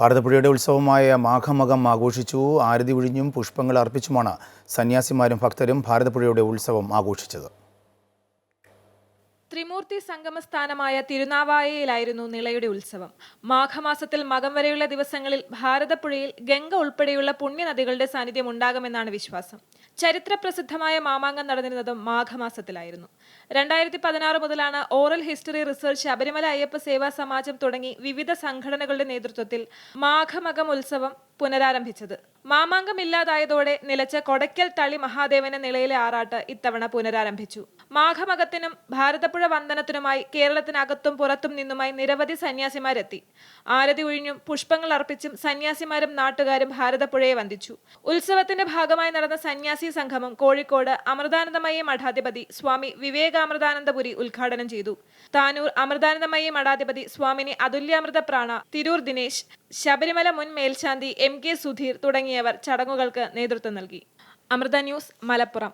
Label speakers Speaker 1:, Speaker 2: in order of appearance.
Speaker 1: ഭാരതപ്പുഴയുടെ ഉത്സവമായ മാഘമകം ആഘോഷിച്ചു. ആരതി ഒഴിഞ്ഞും പുഷ്പങ്ങൾ അർപ്പിച്ചുമാണ് സന്യാസിമാരും ഭക്തരും ഭാരതപ്പുഴയുടെ ഉത്സവം ആഘോഷിച്ചത്.
Speaker 2: ത്രിമൂർത്തി സംഗമസ്ഥാനമായ തിരുനാവായയിലായിരുന്നു നിളയുടെ ഉത്സവം. മാഘമാസത്തിൽ മകം വരെയുള്ള ദിവസങ്ങളിൽ ഭാരതപ്പുഴയിൽ ഗംഗ ഉൾപ്പെടെയുള്ള പുണ്യനദികളുടെ സാന്നിധ്യം ഉണ്ടാകുമെന്നാണ് വിശ്വാസം. ചരിത്രപ്രസിദ്ധമായ മാമാങ്കം നടന്നിരുന്നതും മാഘമാസത്തിലായിരുന്നു. 2016 മുതലാണ് oral history research, Sabarimala Ayyappa Seva Samajam തുടങ്ങി വിവിധ സംഘടനകളുടെ നേതൃത്വത്തിൽ മാഘമകം ഉത്സവം പുനരാരംഭിച്ചത്. മാമാങ്കം ഇല്ലാതായതോടെ നിലച്ച കൊടയ്ക്കൽ തളി മഹാദേവന്റെ നിളയിലെ ആറാട്ട് ഇത്തവണ പുനരാരംഭിച്ചു. മാഘമകത്തിനും ഭാരതപ്പുഴ വന്ദനത്തിനുമായി കേരളത്തിനകത്തും പുറത്തും നിന്നുമായി നിരവധി സന്യാസിമാരെത്തി. ആരതി ഒഴിഞ്ഞും പുഷ്പങ്ങൾ അർപ്പിച്ചും സന്യാസിമാരും നാട്ടുകാരും ഭാരതപ്പുഴയെ വന്ദിച്ചു. ഉത്സവത്തിന്റെ ഭാഗമായി നടന്ന സന്യാസി സംഗമം കോഴിക്കോട് അമൃതാനന്ദമയി മഠാധിപതി സ്വാമി വിവേകാമൃതാനന്ദപുരി ഉദ്ഘാടനം ചെയ്തു. താനൂർ അമൃതാനന്ദമയി മഠാധിപതി സ്വാമിനി അതുല്യാമൃത പ്രാണ, തിരൂർ ദിനേശ്, ശബരിമല മുൻ മേൽശാന്തി MK സുധീർ തുടങ്ങിയവർ ചടങ്ങുകൾക്ക് നേതൃത്വം നൽകി. അമൃത ന്യൂസ്, മലപ്പുറം.